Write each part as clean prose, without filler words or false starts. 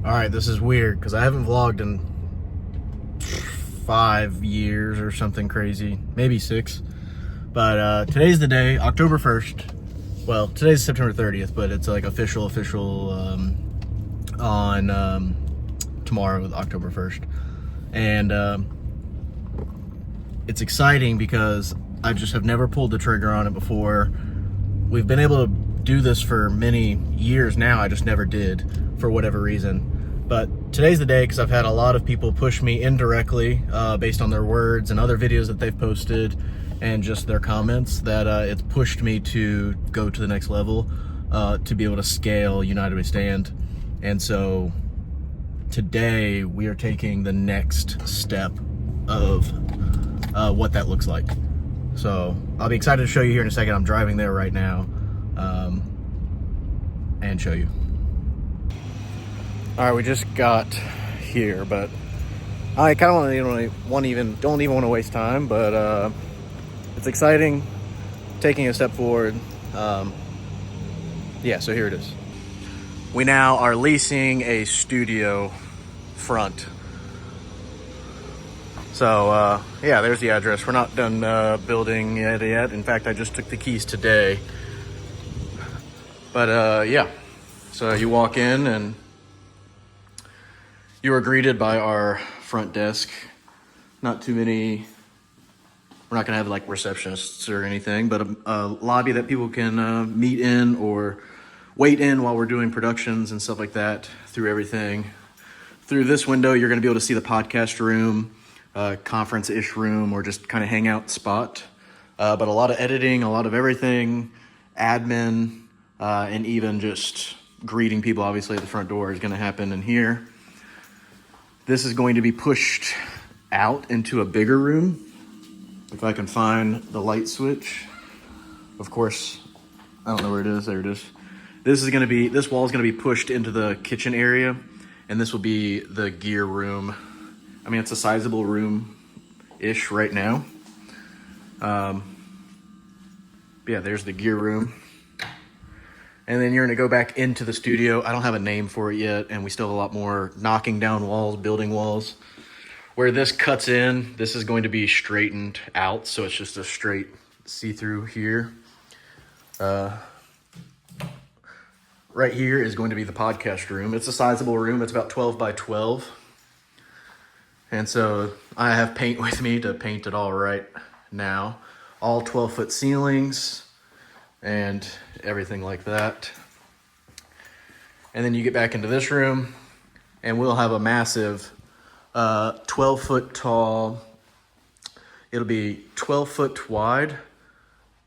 Alright, this is weird because I haven't vlogged in 5 years or something crazy. Maybe 6. But today's the day, October 1st. Well, today's September 30th, but it's like official on tomorrow, October 1st. And it's exciting because I just have never pulled the trigger on it before. We've been able to do this for many years now, I just never did for whatever reason. But today's the day because I've had a lot of people push me indirectly based on their words and other videos that they've posted and just their comments that it's pushed me to go to the next level to be able to scale United We Stand. And so today we are taking the next step of what that looks like. So I'll be excited to show you here in a second. I'm driving there right now and show you. All right, we just got here, but I kind of don't even want to waste time, but it's exciting, taking a step forward. Yeah, so here it is. We now are leasing a studio front. So yeah, there's the address. We're not done building it yet. In fact, I just took the keys today. But yeah, so you walk in and you are greeted by our front desk. Not too many, we're not gonna have like receptionists or anything, but a lobby that people can meet in or wait in while we're doing productions and stuff like that through everything. Through this window, you're gonna be able to see the podcast room, conference-ish room, or just kind of hangout spot. But a lot of editing, a lot of everything, admin, and even just greeting people obviously at the front door is gonna happen in here. This is going to be pushed out into a bigger room. If I can find the light switch. Of course, I don't know where it is. There it is. This wall is gonna be pushed into the kitchen area, and this will be the gear room. I mean, it's a sizable room-ish right now. Yeah, there's the gear room. And then you're gonna go back into the studio. I don't have a name for it yet, and we still have a lot more knocking down walls, building walls. Where this cuts in, this is going to be straightened out, so it's just a straight see-through here. Right here is going to be the podcast room. It's a sizable room. It's about 12 by 12. And so I have paint with me to paint it all right now. All 12-foot ceilings and everything like that. And then you get back into this room and we'll have a massive 12-foot tall, it'll be 12 foot wide,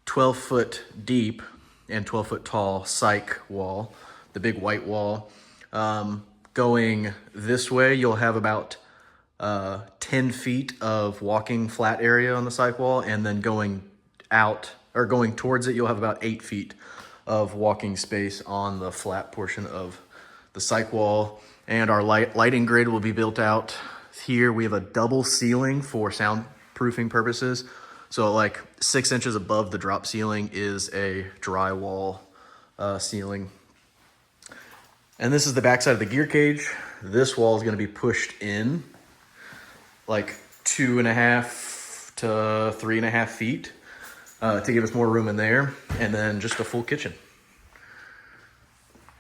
12 foot deep, and 12 foot tall cyc wall, the big white wall. Going this way, you'll have about 10 feet of walking flat area on the cyc wall, and then going out or going towards it, you'll have about 8 feet of walking space on the flat portion of the cyc wall. And our lighting grid will be built out here. We have a double ceiling for soundproofing purposes. So like 6 inches above the drop ceiling is a drywall ceiling. And this is the backside of the gear cage. This wall is gonna be pushed in like 2.5 to 3.5 feet to give us more room in there, and then just a full kitchen.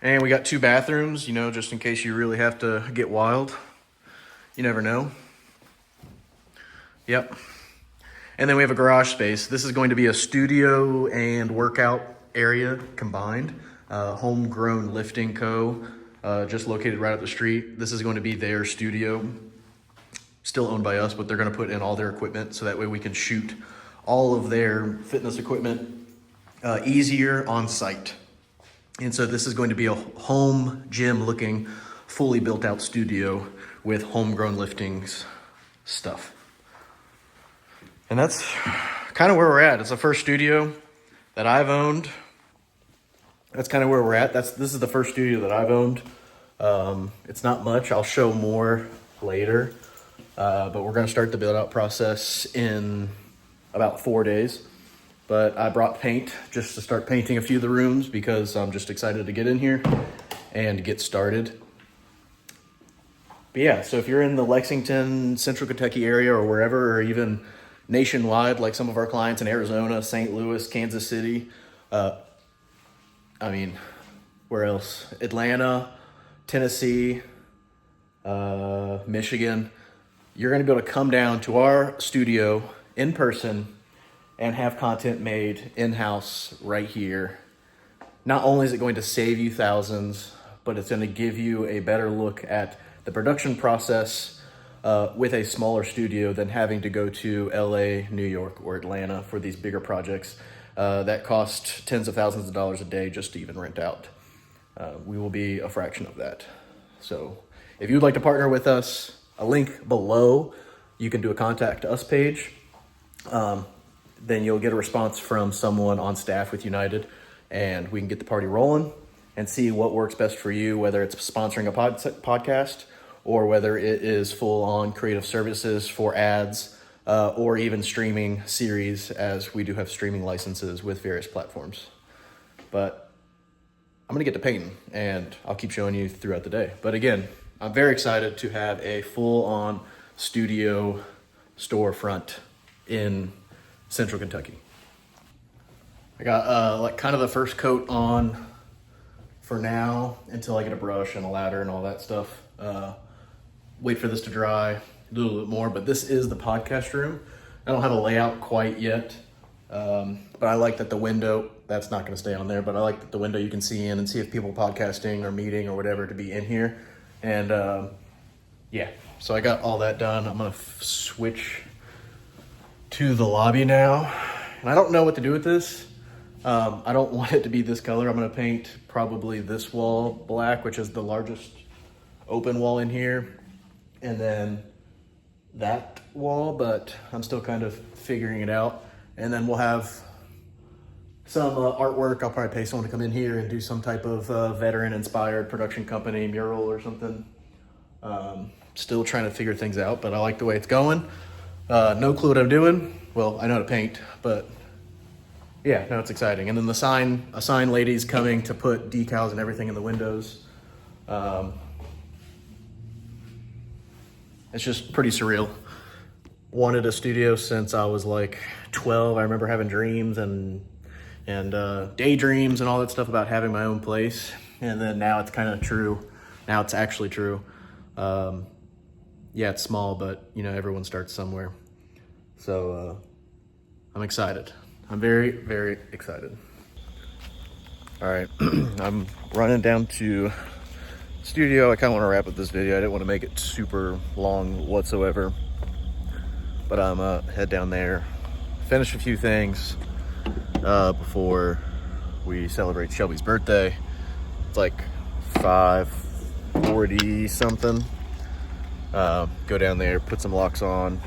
And we got 2 bathrooms, you know, just in case you really have to get wild. You never know. Yep. And then we have a garage space. This is going to be a studio and workout area combined. Homegrown Lifting Co., just located right up the street. This is going to be their studio. Still owned by us, but they're gonna put in all their equipment so that way we can shoot all of their fitness equipment easier on site. And so this is going to be a home gym looking, fully built out studio with homegrown liftings stuff. And that's kind of where we're at. It's the first studio that I've owned. That's kind of where we're at. This is the first studio that I've owned. It's not much, I'll show more later. But we're gonna start the build out process in about 4 days. But I brought paint just to start painting a few of the rooms because I'm just excited to get in here and get started. But yeah, so if you're in the Lexington, Central Kentucky area or wherever, or even nationwide, like some of our clients in Arizona, St. Louis, Kansas City, I mean, where else? Atlanta, Tennessee, Michigan. You're going to be able to come down to our studio in person and have content made in-house right here. Not only is it going to save you thousands, but it's going to give you a better look at the production process with a smaller studio than having to go to LA, New York, or Atlanta for these bigger projects that cost tens of thousands of dollars a day just to even rent out. We will be a fraction of that. So if you'd like to partner with us, a link below, you can do a contact us page. Then you'll get a response from someone on staff with United, and we can get the party rolling and see what works best for you, whether it's sponsoring a podcast or whether it is full-on creative services for ads or even streaming series, as we do have streaming licenses with various platforms. But I'm going to get to painting, and I'll keep showing you throughout the day. But again, I'm very excited to have a full-on studio storefront in Central Kentucky. I got like kind of the first coat on for now until I get a brush and a ladder and all that stuff. Wait for this to dry a little bit more, but this is the podcast room. I don't have a layout quite yet, but I like that the window, that's not going to stay on there, but I like that the window you can see in and see if people podcasting or meeting or whatever to be in here. And yeah, so I got all that done. I'm going to switch to the lobby now. And I don't know what to do with this. I don't want it to be this color. I'm going to paint probably this wall black, which is the largest open wall in here. And then that wall, but I'm still kind of figuring it out. And then we'll have some artwork. I'll probably pay someone to come in here and do some type of veteran-inspired production company mural or something. Still trying to figure things out, but I like the way it's going. No clue what I'm doing. Well, I know how to paint, but yeah, no, it's exciting. And then a sign lady's coming to put decals and everything in the windows. It's just pretty surreal. Wanted a studio since I was like 12. I remember having dreams and daydreams and all that stuff about having my own place. And then now it's kind of true. Now it's actually true. Yeah, it's small, but you know, everyone starts somewhere. So I'm excited. I'm very, very excited. All right, I'm running down to studio. I kind of want to wrap up this video. I didn't want to make it super long whatsoever, but I'm head down there, finish a few things before we celebrate Shelby's birthday. It's like 5:40 something. Go down there, put some locks on,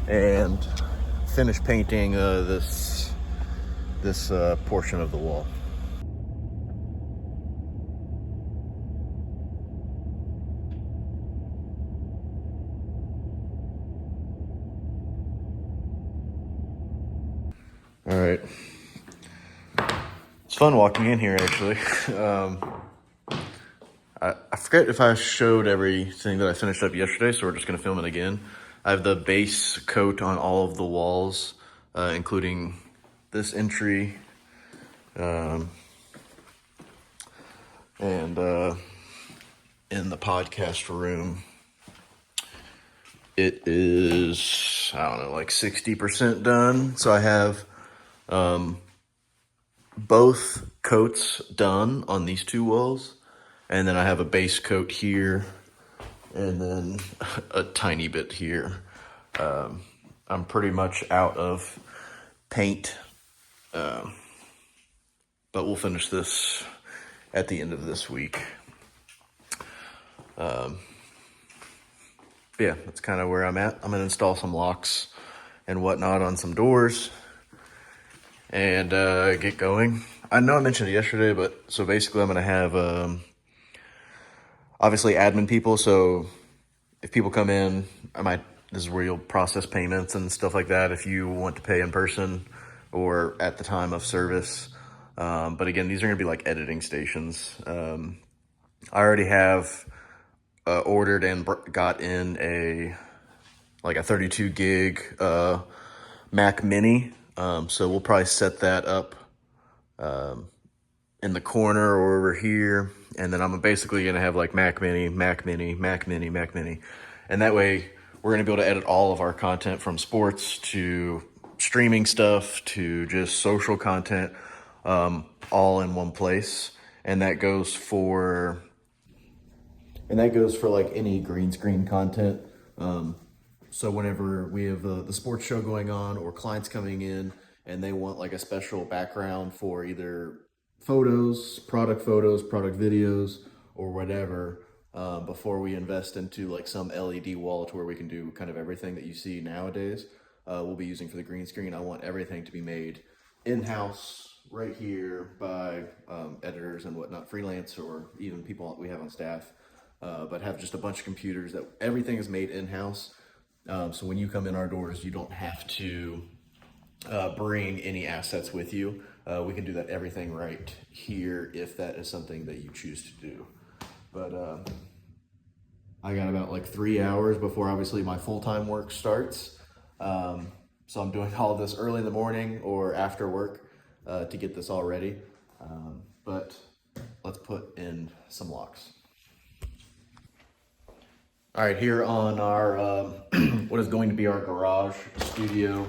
and finish painting this portion of the wall. All right. It's fun walking in here, actually. I forget if I showed everything that I finished up yesterday, so we're just going to film it again. I have the base coat on all of the walls, including this entry, and in the podcast room, it is, I don't know, like 60% done. So I have both coats done on these two walls, and then I have a base coat here and then a tiny bit here. I'm pretty much out of paint, but we'll finish this at the end of this week. Yeah, that's kind of where I'm at. I'm gonna install some locks and whatnot on some doors and get going. I know I mentioned it yesterday, but so basically I'm gonna have obviously admin people. So if people come in, this is where you'll process payments and stuff like that if you want to pay in person or at the time of service. But again, these are gonna be like editing stations. I already have ordered and got in a 32 gig Mac Mini. So we'll probably set that up in the corner or over here, and then I'm basically gonna have like Mac Mini, Mac Mini, Mac Mini, Mac Mini, and that way we're gonna be able to edit all of our content from sports to streaming stuff to just social content, all in one place, and that goes for like any green screen content. So whenever we have the sports show going on or clients coming in and they want like a special background for either product videos, or whatever, before we invest into like some LED wall to where we can do kind of everything that you see nowadays, we'll be using for the green screen. I want everything to be made in-house right here by editors and whatnot, freelance or even people we have on staff, but have just a bunch of computers that everything is made in-house. So when you come in our doors, you don't have to bring any assets with you. We can do that everything right here if that is something that you choose to do. But I got about like 3 hours before obviously my full-time work starts. So I'm doing all of this early in the morning or after work to get this all ready. But let's put in some locks. All right, here on our, what is going to be our garage studio.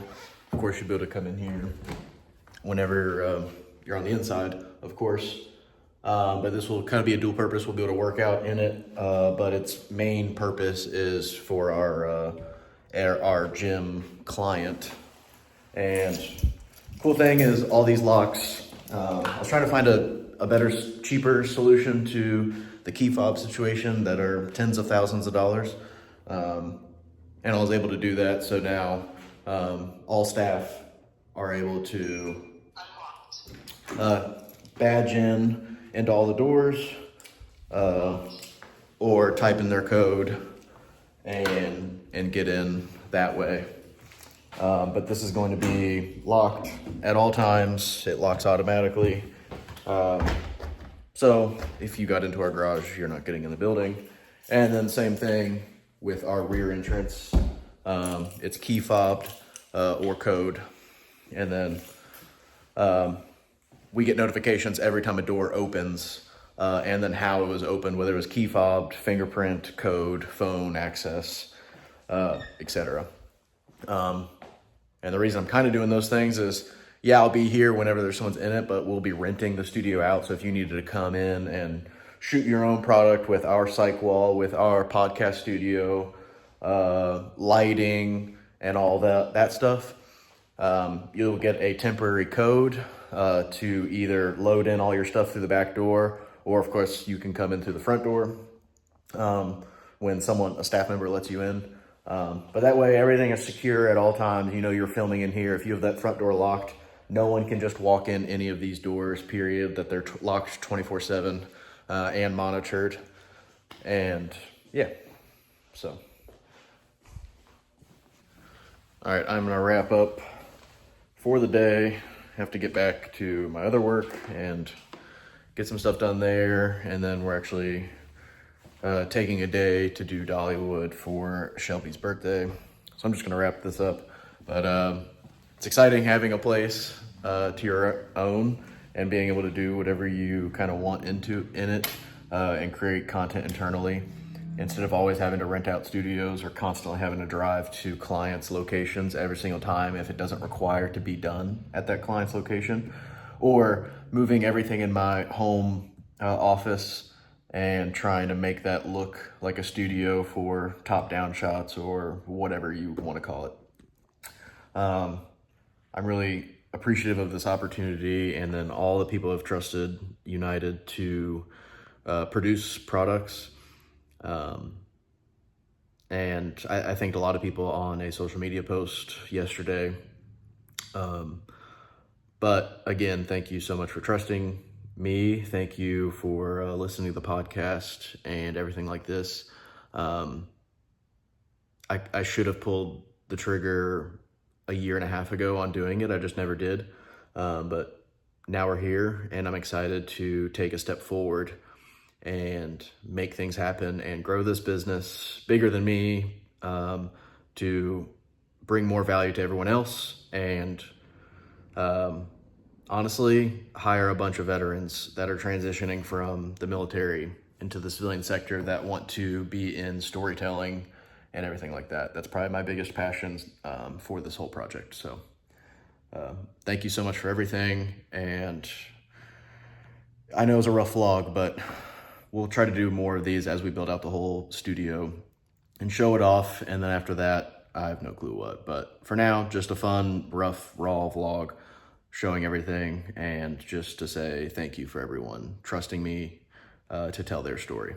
Of course, you'll be able to come in here whenever you're on the inside, of course. But this will kind of be a dual purpose. We'll be able to work out in it, but its main purpose is for our gym client. And cool thing is all these locks, I was trying to find a better, cheaper solution to the key fob situation that are tens of thousands of dollars. And I was able to do that. So now all staff are able to badge in into all the doors, or type in their code and get in that way. But this is going to be locked at all times. It locks automatically. So if you got into our garage, you're not getting in the building. And then same thing with our rear entrance. It's key fobbed or code. And then we get notifications every time a door opens, and then how it was opened, whether it was key fobbed, fingerprint, code, phone access, etc. And the reason I'm kind of doing those things is, yeah, I'll be here whenever there's someone's in it, but we'll be renting the studio out. So if you needed to come in and shoot your own product with our cyc wall, with our podcast studio, lighting, and all that stuff, you'll get a temporary code to either load in all your stuff through the back door, or of course you can come in through the front door when a staff member lets you in. But that way everything is secure at all times. You know you're filming in here. If you have that front door locked, no one can just walk in any of these doors, period, that they're locked 24/7 and monitored. And yeah, so. All right, I'm gonna wrap up for the day. Have to get back to my other work and get some stuff done there. And then we're actually taking a day to do Dollywood for Shelby's birthday. So I'm just gonna wrap this up. But it's exciting having a place to your own and being able to do whatever you kind of want in it and create content internally, instead of always having to rent out studios or constantly having to drive to clients' locations every single time if it doesn't require to be done at that client's location, or moving everything in my home office and trying to make that look like a studio for top-down shots or whatever you want to call it. I'm really appreciative of this opportunity, and then all the people have trusted United to produce products. And I thanked a lot of people on a social media post yesterday. But again, thank you so much for trusting me. Thank you for listening to the podcast and everything like this. I should have pulled the trigger a year and a half ago on doing it. I just never did. But now we're here, and I'm excited to take a step forward and make things happen and grow this business bigger than me, to bring more value to everyone else, and honestly, hire a bunch of veterans that are transitioning from the military into the civilian sector that want to be in storytelling and everything like that. That's probably my biggest passion for this whole project. So thank you so much for everything. And I know it was a rough vlog, but we'll try to do more of these as we build out the whole studio and show it off. And then after that, I have no clue what. But for now, just a fun, rough, raw vlog showing everything, and just to say thank you for everyone trusting me to tell their story.